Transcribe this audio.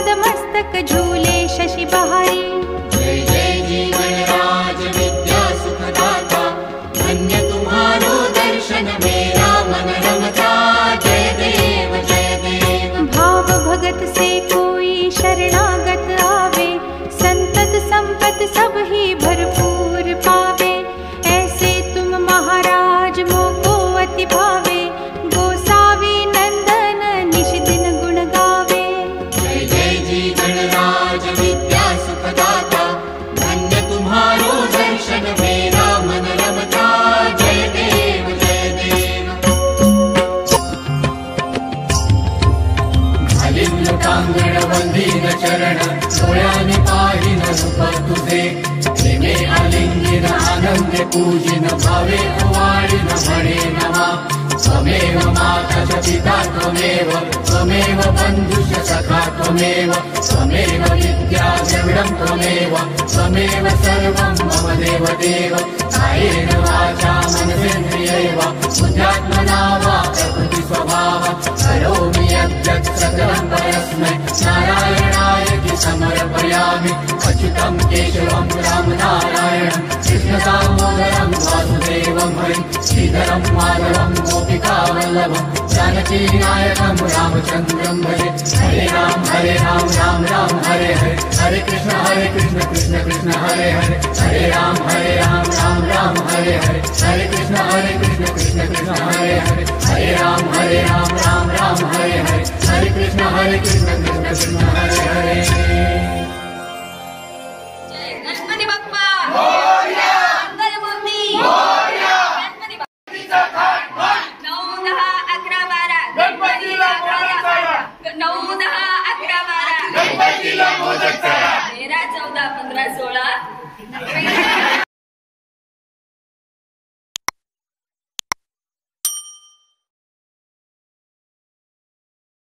पद मस्तक झूले शशि बहारी। जय जय जी गणराज विद्या सुखदाता, धन्य तुम्हारो दर्शन मेरा मन रमता। जय देव जय देव। भाव भगत से कोई शरणागत आवे, संतत संपत सब ही भरपूर पावे। ऐसे तुम महाराज मोको अति भावे, गोसावी नंदन निश दिन गुण गावे। जय जय जी गणराज विद्या सुखदाता, धन्य तुम्हारो दर्शन मेरा मन रमता। जय देव जय देव। घालीन लोटांगण वंदीन चरण, डोळ्याने पाहिन रूप तुझे। प्रेमे आलिंगिन आनंदे पूजिन, भावे ओवाळीन म्हणे नमा। त्वमेव माता च पिता त्वमेव, त्वमेव बन्धुश्च सखा त्वमेव। त्वमेव विद्या द्रविडं त्वमेव, त्वमेव सर्वं मम देव देव। कायेन वाचा मनसेन्द्रियैर्वा बुद्ध्यात्मना वा प्रकृति स्वभावात् करोमि यद्यत् सकलं परस्मै नारायणायति समर्पयामि। अच्युतं केशवं रामनारायणं कृष्ण दामोदरं वासुदेवं हरिं श्रीधरं माधवं गोपिकावल्लभं जानकी नायकं रामचन्द्रं भजे। हरे राम राम राम हरे हरे, हरे कृष्ण कृष्ण कृष्ण हरे हरे। हरे राम राम हरे हरे, हरे कृष्ण कृष्ण हरे हरे। हरे राम राम हरे हरे, हरे कृष्ण कृष्ण कृष्ण हरे हरे। जय गणपती बाप्पा मोरया, मंगलमूर्ती मोरया, गणपती बाप्पाचा थाट थाट। 9 10 11 12 गणपतीला मोदक करा। 9 10 11 12 गणपतीला मोदक करा। 13 14 15 16